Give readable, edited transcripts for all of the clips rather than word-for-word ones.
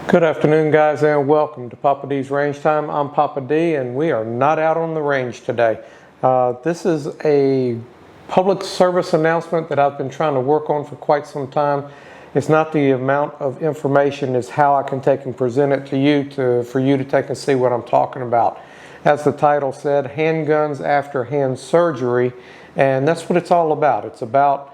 Good afternoon, guys, and welcome to Papa D's Range Time. I'm Papa D, and we are not out on the range today. This is a public service announcement that I've been trying to work on for quite some time. It's not the amount of information, it's how I can take and present it to you for you to take and see what I'm talking about. As the title said, handguns after hand surgery, and that's what it's all about. It's about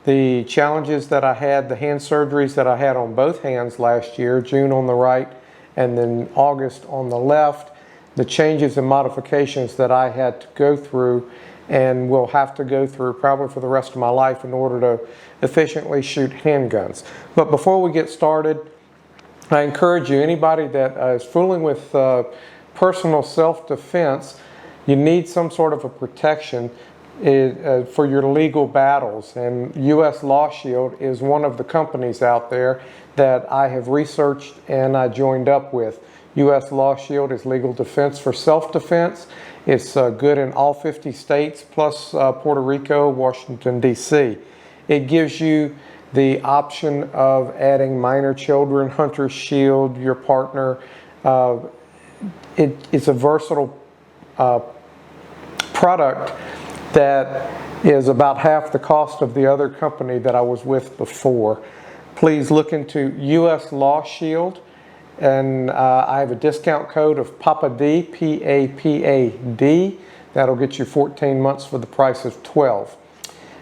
the challenges that I had, the hand surgeries that I had on both hands last year, June on the right and then August on the left, the changes and modifications that I had to go through and will have to go through probably for the rest of my life in order to efficiently shoot handguns. But before we get started, I encourage you, anybody that is fooling with personal self-defense, you need some sort of a protection for your legal battles, and U.S. Law Shield is one of the companies out there that I have researched and I joined up with. U.S. Law Shield is legal defense for self-defense. It's good in all 50 states plus Puerto Rico, Washington, D.C. It gives you the option of adding minor children, hunter's shield, your partner. It's a versatile product that is about half the cost of the other company that I was with before. Please look into U.S. Law Shield, and I have a discount code of PAPAD, P-A-P-A-D. That'll get you 14 months for the price of 12.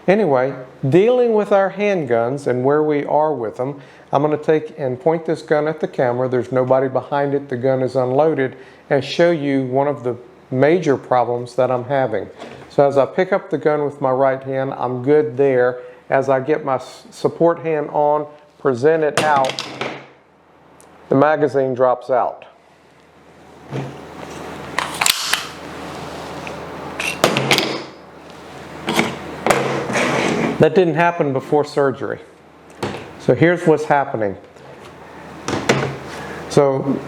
Anyway, dealing with our handguns and where we are with them, I'm going to take and point this gun at the camera. There's nobody behind it. The gun is unloaded, and show you one of the major problems that I'm having. So as I pick up the gun with my right hand, I'm good there. As I get my support hand on, present it out, the magazine drops out. That didn't happen before surgery. So here's what's happening. So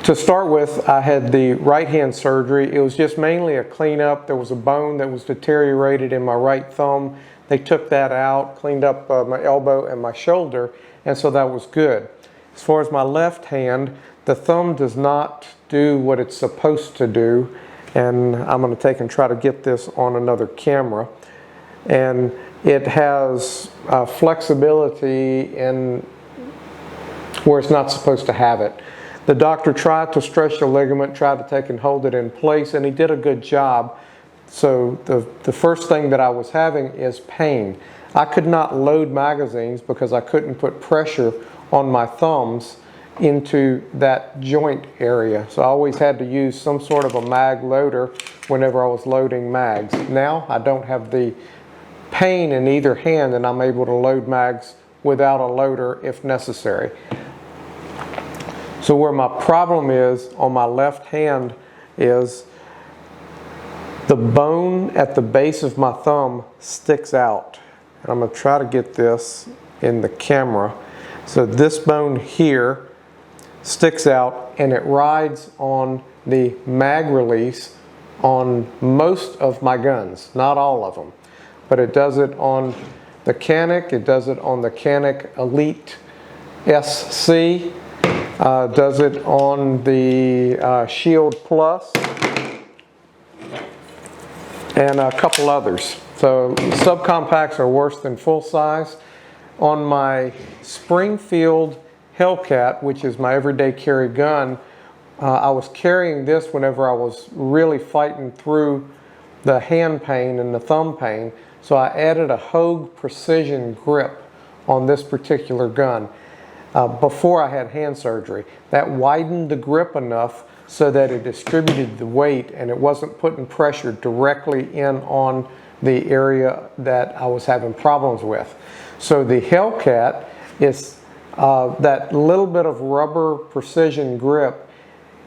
to start with, I had the right hand surgery. It was just mainly a cleanup. There was a bone that was deteriorated in my right thumb. They took that out, cleaned up my elbow and my shoulder, and so that was good. As far as my left hand, the thumb does not do what it's supposed to do, and I'm going to take and try to get this on another camera. And it has flexibility in where it's not supposed to have it. The doctor tried to stretch the ligament, tried to take and hold it in place, and he did a good job. So the first thing that I was having is pain. I could not load magazines because I couldn't put pressure on my thumbs into that joint area. So I always had to use some sort of a mag loader whenever I was loading mags. Now I don't have the pain in either hand, and I'm able to load mags without a loader if necessary. So where my problem is on my left hand is the bone at the base of my thumb sticks out. And I'm going to try to get this in the camera. So this bone here sticks out, and it rides on the mag release on most of my guns, not all of them. But it does it on the Canic, it does it on the Canic Elite SC, does it on the Shield Plus, and a couple others. So subcompacts are worse than full size. On my Springfield Hellcat, which is my everyday carry gun, I was carrying this whenever I was really fighting through the hand pain and the thumb pain. So I added a Hogue Precision grip on this particular gun before I had hand surgery. That widened the grip enough so that it distributed the weight and it wasn't putting pressure directly in on the area that I was having problems with. So the Hellcat is that little bit of rubber precision grip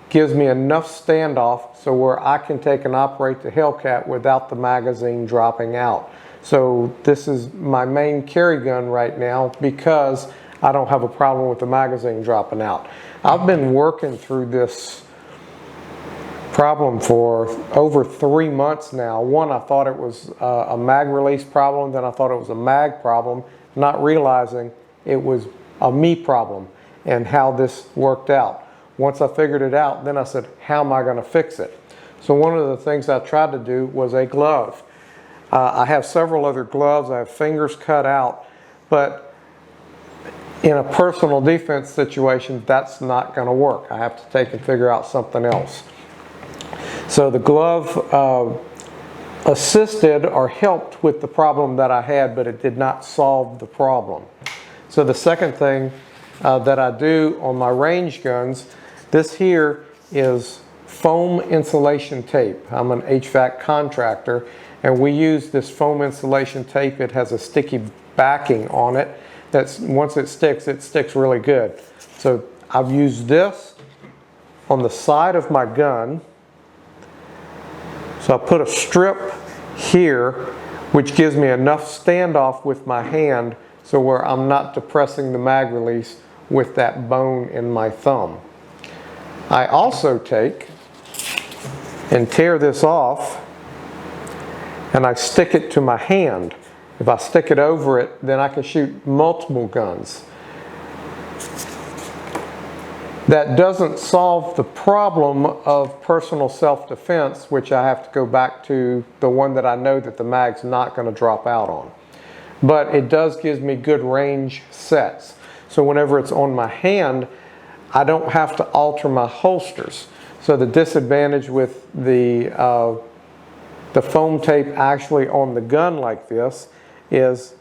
gives me enough standoff so where I can take and operate the Hellcat without the magazine dropping out. So this is my main carry gun right now because I don't have a problem with the magazine dropping out. I've been working through this problem for over 3 months now. One, I thought it was a mag release problem, then I thought it was a mag problem, not realizing it was a me problem. and how this worked out. Once I figured it out, then I said, how am I going to fix it? So one of the things I tried to do was a glove. I have several other gloves. I have fingers cut out, but in a personal defense situation, that's not going to work. I have to take and figure out something else. So the glove assisted or helped with the problem that I had, but it did not solve the problem. So the second thing that I do on my range guns, this here is foam insulation tape. I'm an HVAC contractor, and we use this foam insulation tape. It has a sticky backing on it. That's, once it sticks really good. So I've used this on the side of my gun. So I put a strip here, which gives me enough standoff with my hand so where I'm not depressing the mag release with that bone in my thumb. I also take and tear this off, and I stick it to my hand. If I stick it over it, then I can shoot multiple guns. That doesn't solve the problem of personal self-defense, which I have to go back to the one that I know that the mag's not going to drop out on. But it does give me good range sets. So whenever it's on my hand, I don't have to alter my holsters. So the disadvantage with the foam tape actually on the gun like this is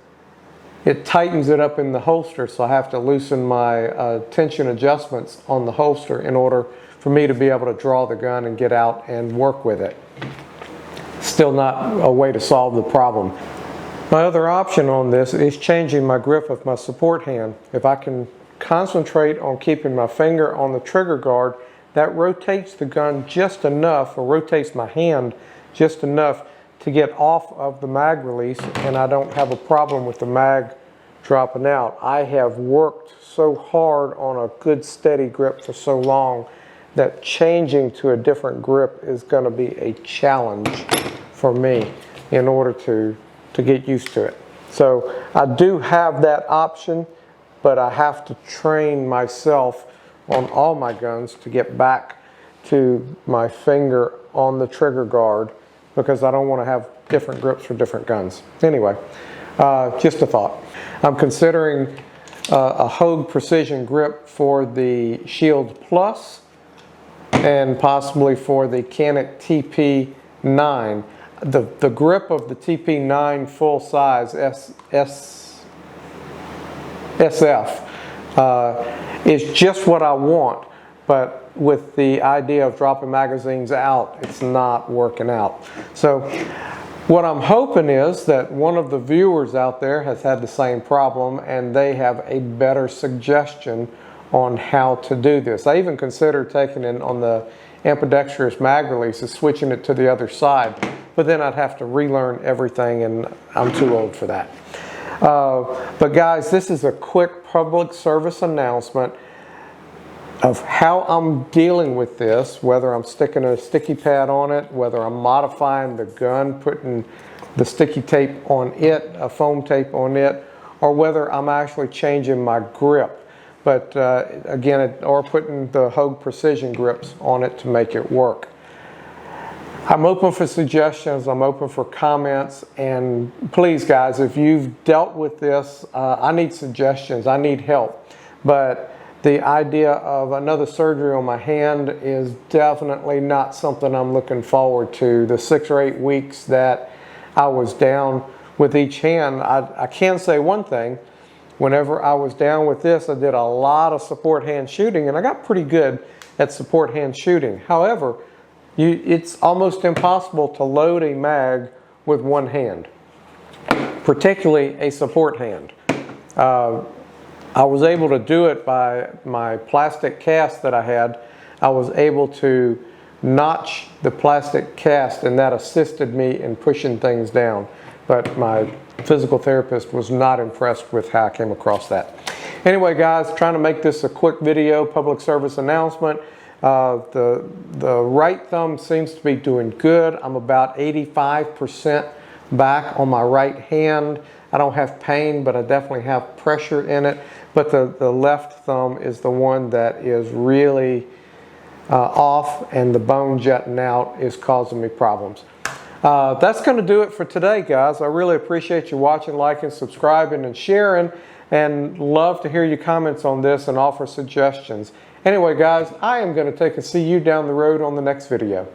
it tightens it up in the holster, so I have to loosen my tension adjustments on the holster in order for me to be able to draw the gun and get out and work with it. Still not a way to solve the problem. My other option on this is changing my grip of my support hand. If I can concentrate on keeping my finger on the trigger guard, that rotates the gun just enough, or rotates my hand just enough to get off of the mag release, and I don't have a problem with the mag dropping out. I have worked so hard on a good steady grip for so long that changing to a different grip is going to be a challenge for me in order to get used to it. So I do have that option, but I have to train myself on all my guns to get back to my finger on the trigger guard, because I don't want to have different grips for different guns. Anyway, just a thought. I'm considering a Hogue Precision grip for the Shield Plus and possibly for the Canik TP9. The grip of the TP9 full size SF is just what I want, but with the idea of dropping magazines out, it's not working out. So what I'm hoping is that one of the viewers out there has had the same problem and they have a better suggestion on how to do this. I even considered taking it on the ambidextrous mag releases, switching it to the other side, but then I'd have to relearn everything, and I'm too old for that. But guys, this is a quick public service announcement of how I'm dealing with this, whether I'm sticking a sticky pad on it, whether I'm modifying the gun, putting the sticky tape on it, a foam tape on it, or whether I'm actually changing my grip. But again, or putting the Hogue Precision grips on it to make it work. I'm open for suggestions, I'm open for comments, and please guys, if you've dealt with this, I need suggestions, I need help. But the idea of another surgery on my hand is definitely not something I'm looking forward to. The 6 or 8 weeks that I was down with each hand, I can say one thing. Whenever I was down with this, I did a lot of support hand shooting, and I got pretty good at support hand shooting. However, it's almost impossible to load a mag with one hand, particularly a support hand. I was able to do it by my plastic cast that I had. I was able to notch the plastic cast, and that assisted me in pushing things down. But my physical therapist was not impressed with how I came across that. Anyway guys, trying to make this a quick video, public service announcement. The right thumb seems to be doing good. I'm about 85% back on my right hand. I don't have pain, but I definitely have pressure in it. But the left thumb is the one that is really off, and the bone jutting out is causing me problems. That's going to do it for today, guys. I really appreciate you watching, liking, subscribing, and sharing, and love to hear your comments on this and offer suggestions. Anyway, guys, I am going to take and see you down the road on the next video.